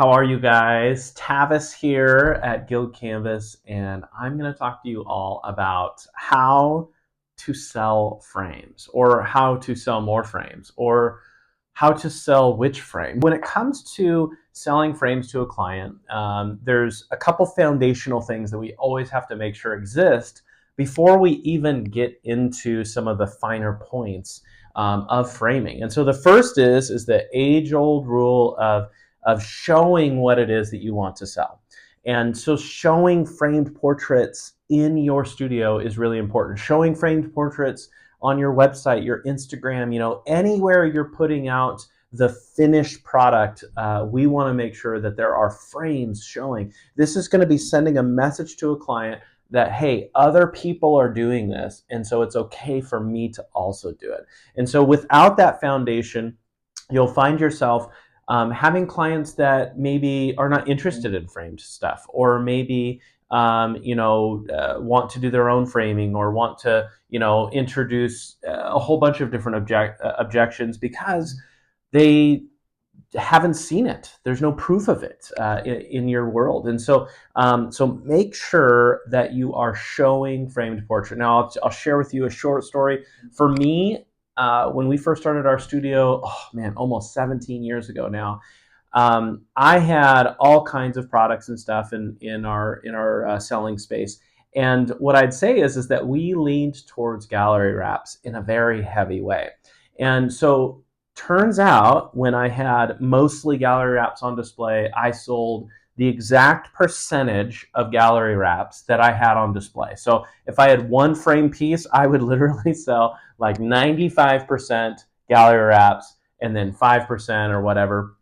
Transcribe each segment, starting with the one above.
How are you guys? Tavis here at Guild Canvas, and I'm going to talk to you all about how to sell frames, or how to sell more frames, or how to sell which frame. When it comes to selling frames to a client, there's a couple foundational things that we always have to make sure exist before we even get into some of the finer points of framing. And so the first is the age-old rule of showing what it is that you want to sell. And so showing framed portraits in your studio is really important. Showing framed portraits on your website, your Instagram, anywhere you're putting out the finished product, we want to make sure that there are frames showing. This is going to be sending a message to a client that, hey, other people are doing this, and so it's okay for me to also do it. And so without that foundation, you'll find yourself having clients that maybe are not interested in framed stuff, or maybe want to do their own framing, or want to introduce a whole bunch of different objections because they haven't seen it. There's no proof of it in your world, and so make sure that you are showing framed portrait. Now, I'll share with you a short story. For me, when we first started our studio, oh man, almost 17 years ago now, I had all kinds of products and stuff in our selling space. And what I'd say is that we leaned towards gallery wraps in a very heavy way. And so turns out when I had mostly gallery wraps on display, I sold the exact percentage of gallery wraps that I had on display. So if I had one frame piece, I would literally sell like 95% gallery wraps and then 5% or whatever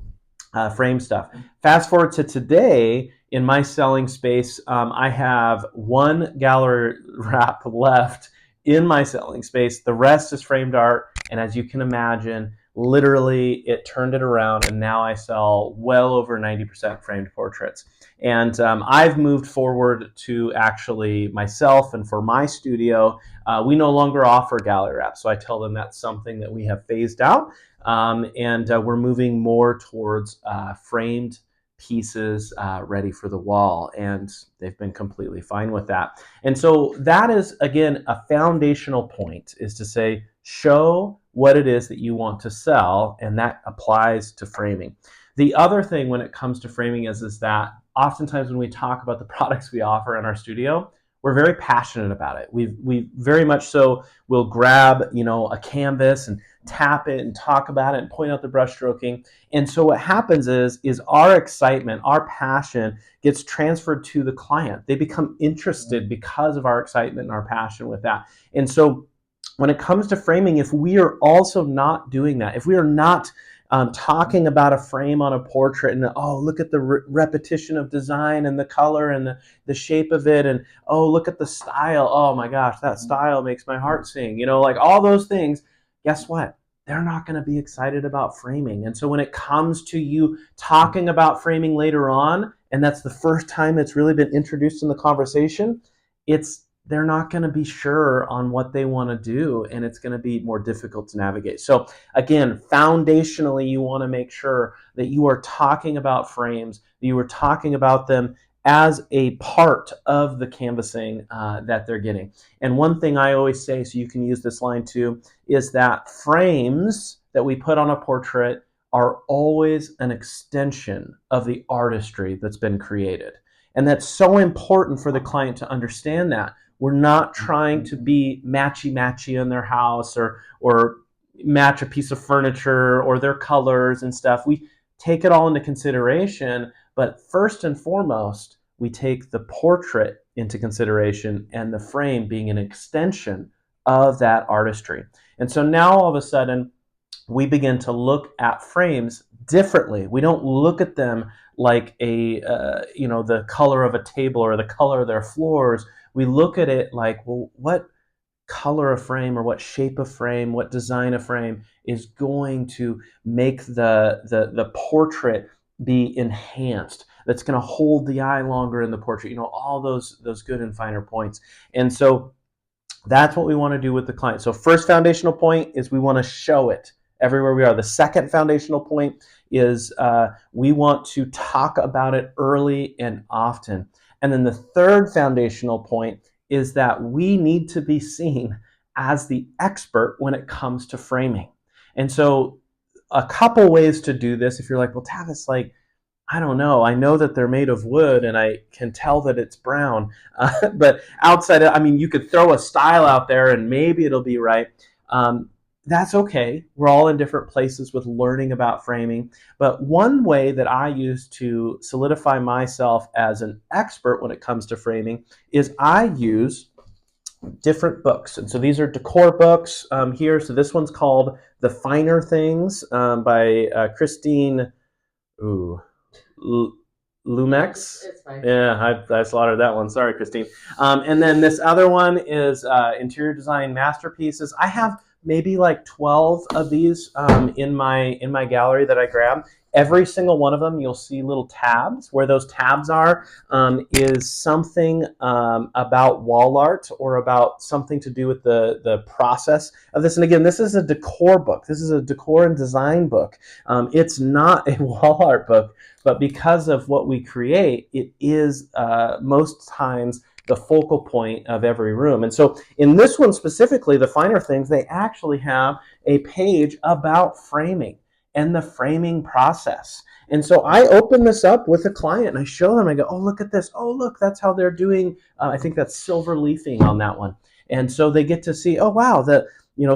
frame stuff. Fast forward to today, in my selling space, I have one gallery wrap left in my selling space. The rest is framed art, and as you can imagine, literally it turned it around, and now I sell well over 90% framed portraits. And I've moved forward to actually myself, and for my studio, we no longer offer gallery wraps. So I tell them that's something that we have phased out, and we're moving more towards framed pieces ready for the wall, and they've been completely fine with that. And so that is, again, a foundational point, is to say, show what it is that you want to sell, and that applies to framing. The other thing when it comes to framing is that oftentimes when we talk about the products we offer in our studio, we're very passionate about it. We very much so will grab a canvas and tap it and talk about it and point out the brush stroking. And so what happens is our excitement, our passion gets transferred to the client. They become interested because of our excitement and our passion with that. And so when it comes to framing, if we are also not doing that, if we are not talking about a frame on a portrait and, oh, look at the repetition of design and the color and the shape of it, and, oh, look at the style, oh my gosh, that style makes my heart sing, like all those things, guess what? They're not going to be excited about framing. And so when it comes to you talking about framing later on, and that's the first time it's really been introduced in the conversation, they're not going to be sure on what they want to do, and it's going to be more difficult to navigate. So again, foundationally, you want to make sure that you are talking about frames, that you are talking about them as a part of the canvassing that they're getting. And one thing I always say, so you can use this line too, is that frames that we put on a portrait are always an extension of the artistry that's been created. And that's so important for the client to understand that. We're not trying to be matchy-matchy in their house, or match a piece of furniture or their colors and stuff. We take it all into consideration, but first and foremost, we take the portrait into consideration, and the frame being an extension of that artistry. And so now all of a sudden, we begin to look at frames differently. We don't look at them like the color of a table or the color of their floors. We look at it like, well, what color of frame, or what shape of frame, what design of frame is going to make the portrait be enhanced, that's going to hold the eye longer in the portrait, all those good and finer points. And so that's what we want to do with the client. So first foundational point is we want to show it everywhere we are. The second foundational point is we want to talk about it early and often. And then the third foundational point is that we need to be seen as the expert when it comes to framing. And so a couple ways to do this, if you're like, well, Tavis, like, I don't know. I know that they're made of wood and I can tell that it's brown. But outside, I mean, you could throw a style out there and maybe it'll be right. That's okay. We're all in different places with learning about framing. But one way that I use to solidify myself as an expert when it comes to framing is I use different books. And so these are decor books here. So this one's called The Finer Things by Christine. Ooh. Lumex. It's fine. Yeah, I slaughtered that one. Sorry, Christine. And then this other one is Interior Design Masterpieces. I have maybe like 12 of these in my gallery that I grabbed. Every single one of them, you'll see little tabs. Where those tabs are is something about wall art or about something to do with the process of this. And again, this is a decor book. This is a decor and design book. It's not a wall art book, but because of what we create, it is most times the focal point of every room. And so in this one specifically, The Finer Things, they actually have a page about framing and the framing process. And so I open this up with a client and I show them, I go, oh, look at this. Oh, look, that's how they're doing. I think that's silver leafing on that one. And so they get to see, oh, wow,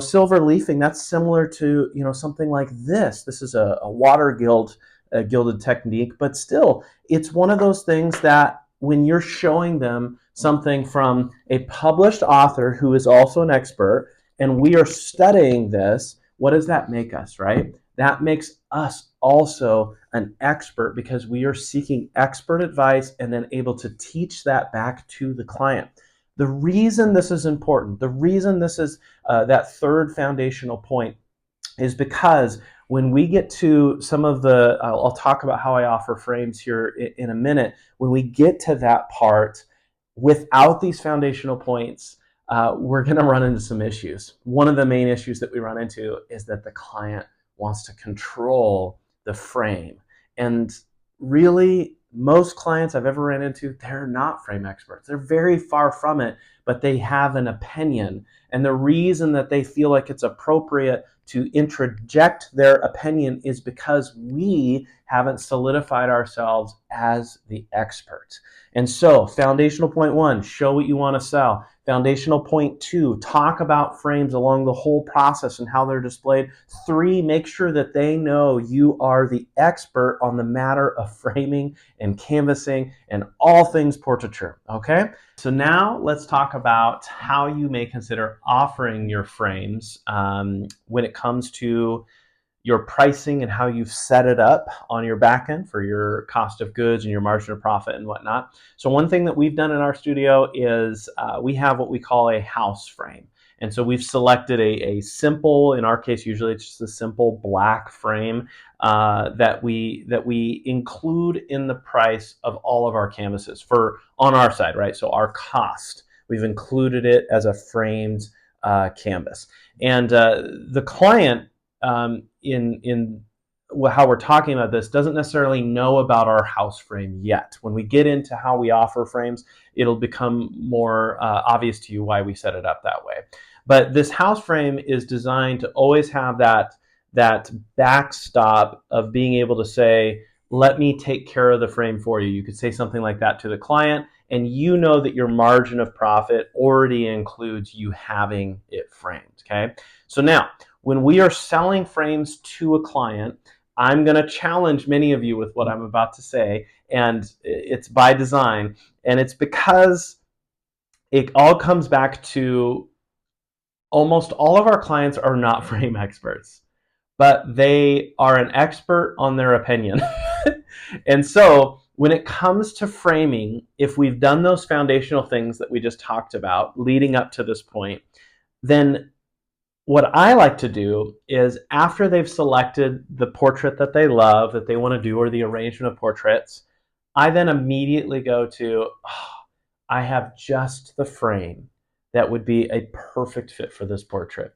silver leafing, that's similar to, something like this. This is a water gilded technique, but still, it's one of those things that when you're showing them something from a published author who is also an expert, and we are studying this, what does that make us, right? That makes us also an expert because we are seeking expert advice and then able to teach that back to the client. The reason this is important, the reason this is that third foundational point is because when we get to some of the, I'll talk about how I offer frames here in a minute. When we get to that part, without these foundational points, we're going to run into some issues. One of the main issues that we run into is that the client wants to control the frame. And really, most clients I've ever ran into, they're not frame experts. They're very far from it, but they have an opinion. And the reason that they feel like it's appropriate to interject their opinion is because we haven't solidified ourselves as the experts. And so, foundational point 1, show what you want to sell. Foundational point 2, talk about frames along the whole process and how they're displayed. 3, make sure that they know you are the expert on the matter of framing and canvassing and all things portraiture, okay? So now let's talk about how you may consider offering your frames when it comes to your pricing and how you've set it up on your back end for your cost of goods and your margin of profit and whatnot. So one thing that we've done in our studio is we have what we call a house frame. And so we've selected a simple, in our case, usually it's just a simple black frame that we include in the price of all of our canvases for on our side, right? So our cost, we've included it as a framed canvas. And the client, in how we're talking about this, doesn't necessarily know about our house frame yet. When we get into how we offer frames, it'll become more obvious to you why we set it up that way. But this house frame is designed to always have that backstop of being able to say, let me take care of the frame for you. You could say something like that to the client, and you know that your margin of profit already includes you having it framed, okay? So now, when we are selling frames to a client, I'm going to challenge many of you with what I'm about to say, and it's by design, and it's because it all comes back to almost all of our clients are not frame experts, but they are an expert on their opinion. And so when it comes to framing, if we've done those foundational things that we just talked about leading up to this point, then what I like to do is after they've selected the portrait that they love, that they want to do, or the arrangement of portraits, I then immediately go to, I have just the frame that would be a perfect fit for this portrait.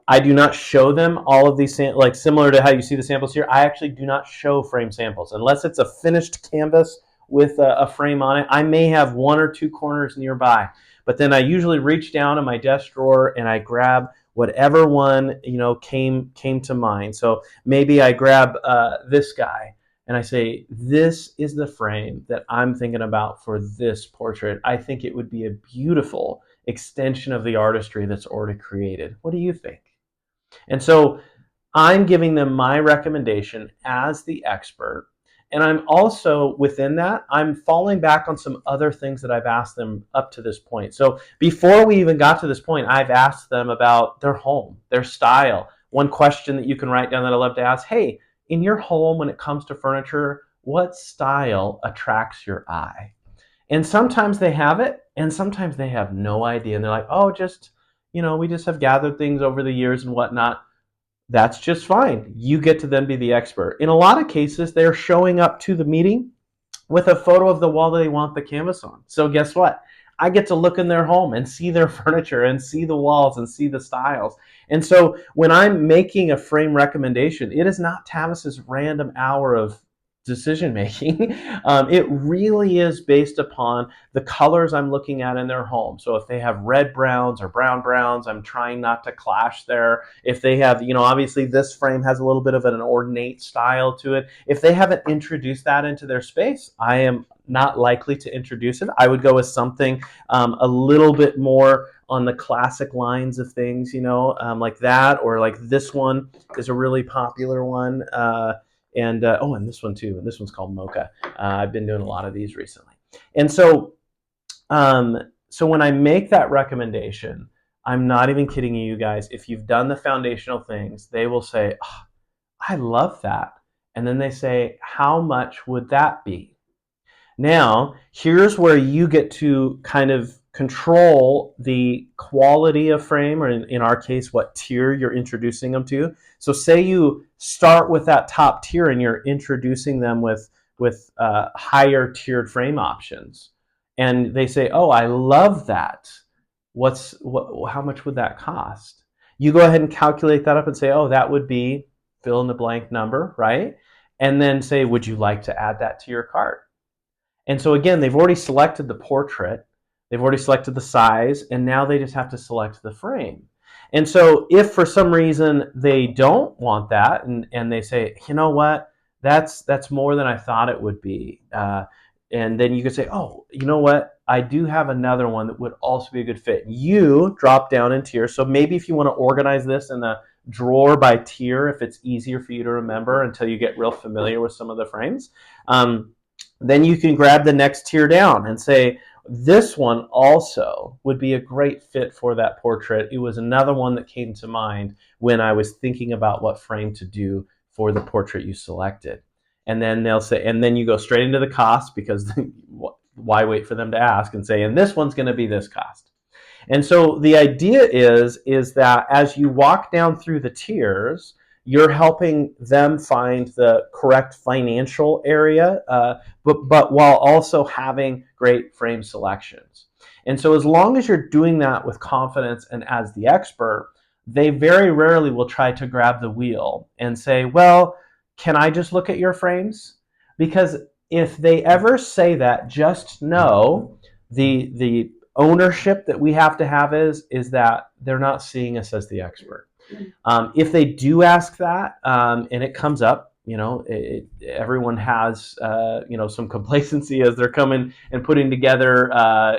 I do not show them all of these, like similar to how you see the samples here. I actually do not show frame samples unless it's a finished canvas with a frame on it. I may have one or two corners nearby, but then I usually reach down in my desk drawer and I grab whatever one came to mind. So maybe I grab this guy and I say, this is the frame that I'm thinking about for this portrait. I think it would be a beautiful extension of the artistry that's already created. What do you think? And so I'm giving them my recommendation as the expert. And I'm also, within that, I'm falling back on some other things that I've asked them up to this point. So before we even got to this point, I've asked them about their home, their style. One question that you can write down that I love to ask, hey, in your home, when it comes to furniture, what style attracts your eye? And sometimes they have it, and sometimes they have no idea. And they're like, oh, we just have gathered things over the years and whatnot. That's just fine. You get to then be the expert. In a lot of cases, they're showing up to the meeting with a photo of the wall that they want the canvas on. So guess what? I get to look in their home and see their furniture and see the walls and see the styles. And so when I'm making a frame recommendation, it is not Tavis's random hour of decision making. It really is based upon the colors I'm looking at in their home. So if they have red browns or brown browns, I'm trying not to clash there. If they have, obviously this frame has a little bit of an ornate style to it. If they haven't introduced that into their space, I am not likely to introduce it. I would go with something a little bit more on the classic lines of things, like that, or like this one is a really popular one. And this one too. And this one's called Mocha. I've been doing a lot of these recently. And so when I make that recommendation, I'm not even kidding you guys. If you've done the foundational things, they will say, oh, I love that. And then they say, how much would that be? Now, here's where you get to kind of control the quality of frame, or in our case, what tier you're introducing them to. So say you start with that top tier and you're introducing them with higher tiered frame options. And they say, oh, I love that. How much would that cost? You go ahead and calculate that up and say, oh, that would be fill in the blank number, right? And then say, would you like to add that to your cart? And so again, they've already selected the portrait, they've already selected the size, and now they just have to select the frame. And so if for some reason they don't want that, and they say, you know what, that's more than I thought it would be. And then you could say, oh, you know what, I do have another one that would also be a good fit. You drop down in tier. So maybe if you want to organize this in a drawer by tier, if it's easier for you to remember until you get real familiar with some of the frames, then you can grab the next tier down and say, this one also would be a great fit for that portrait. It was another one that came to mind when I was thinking about what frame to do for the portrait you selected. And then they'll say, and then you go straight into the cost, because why wait for them to ask, and say, and this one's going to be this cost. And so the idea is that as you walk down through the tiers, you're helping them find the correct financial area, but while also having great frame selections. And so as long as you're doing that with confidence and as the expert, they very rarely will try to grab the wheel and say, well, can I just look at your frames? Because if they ever say that, just know the ownership that we have to have is that they're not seeing us as the expert. If they do ask that, and it comes up, everyone has, some complacency as they're coming and putting together,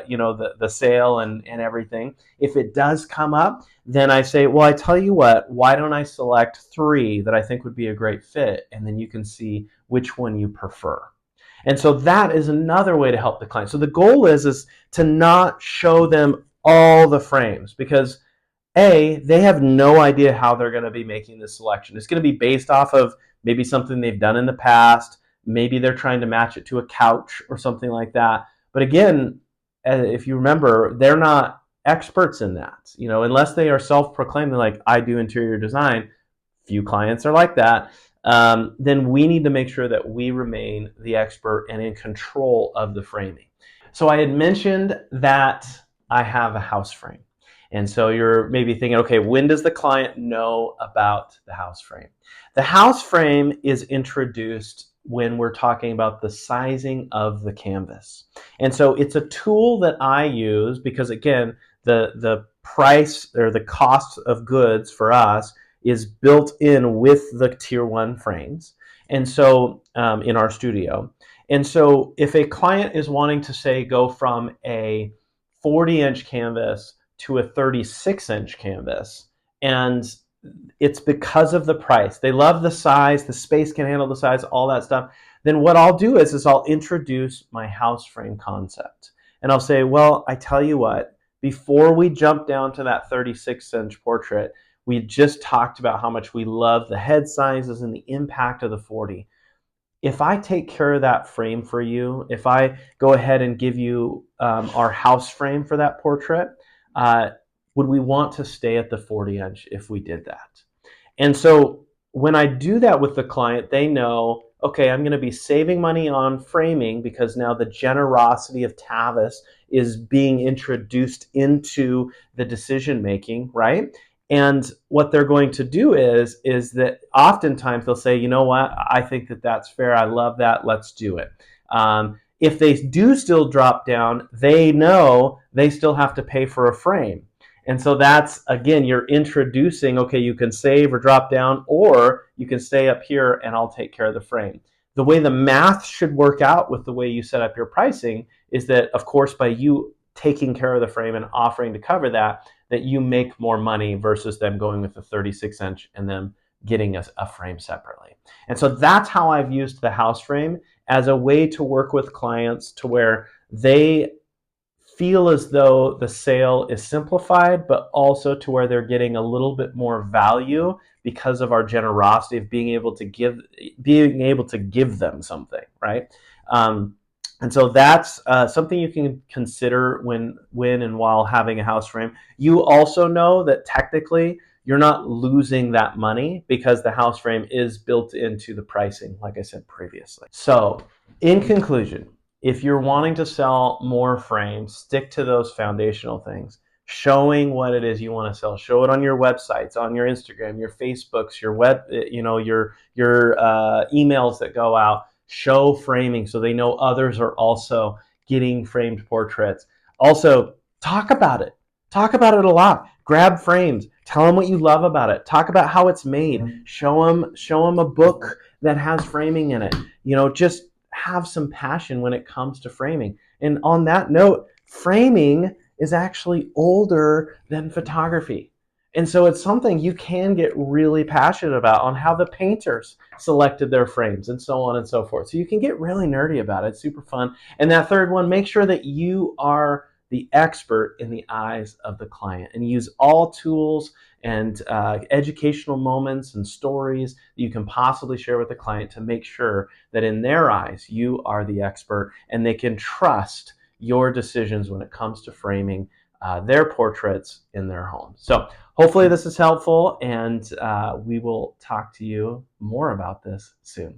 the sale and everything. If it does come up, then I say, well, I tell you what, why don't I select 3 that I think would be a great fit? And then you can see which one you prefer. And so that is another way to help the client. So the goal is to not show them all the frames, because they have no idea how they're going to be making this selection. It's going to be based off of maybe something they've done in the past. Maybe they're trying to match it to a couch or something like that. But again, if you remember, they're not experts in that. Unless they are self-proclaimed, like, I do interior design. Few clients are like that. Then we need to make sure that we remain the expert and in control of the framing. So I had mentioned that I have a house frame. And so you're maybe thinking, okay, when does the client know about the house frame? The house frame is introduced when we're talking about the sizing of the canvas. And so it's a tool that I use because, again, the price or the cost of goods for us is built in with the tier one frames. And so in our studio. And so if a client is wanting to, say, go from a 40-inch canvas to a 36-inch canvas, and it's because of the price. They love the size, the space can handle the size, all that stuff. Then what I'll do is I'll introduce my house frame concept. And I'll say, well, I tell you what, before we jump down to that 36-inch portrait, we just talked about how much we love the head sizes and the impact of the 40. If I take care of that frame for you, if I go ahead and give you our house frame for that portrait, would we want to stay at the 40-inch if we did that? And so when I do that with the client, they know, okay, I'm going to be saving money on framing because now the generosity of Tavis is being introduced into the decision making, right? And what they're going to do is that oftentimes they'll say, you know what, I think that that's fair. I love that. Let's do it. If they do still drop down, they know they still have to pay for a frame. And so that's, again, you're introducing, okay, you can save or drop down, or you can stay up here and I'll take care of the frame. The way the math should work out with the way you set up your pricing is that, of course, by you taking care of the frame and offering to cover that, that you make more money versus them going with the 36-inch and then getting a frame separately. And so that's how I've used the house frame as a way to work with clients to where they feel as though the sale is simplified, but also to where they're getting a little bit more value because of our generosity of being able to give them something, right? And so that's something you can consider when and while having a house frame. You also know that technically you're not losing that money because the house frame is built into the pricing, like I said previously. So in conclusion, if you're wanting to sell more frames, stick to those foundational things. Showing what it is you want to sell. Show it on your websites, on your Instagram, your Facebooks, your web, your emails that go out. Show framing so they know others are also getting framed portraits. Also, talk about it. Talk about it a lot. Grab frames. Tell them what you love about it. Talk about how it's made. Show them a book that has framing in it. Just have some passion when it comes to framing. And on that note, framing is actually older than photography. And so it's something you can get really passionate about on how the painters selected their frames and so on and so forth. So you can get really nerdy about it. It's super fun. And that third one, make sure that you are the expert in the eyes of the client and use all tools and educational moments and stories that you can possibly share with the client to make sure that in their eyes, you are the expert and they can trust your decisions when it comes to framing their portraits in their home. So hopefully this is helpful, and we will talk to you more about this soon.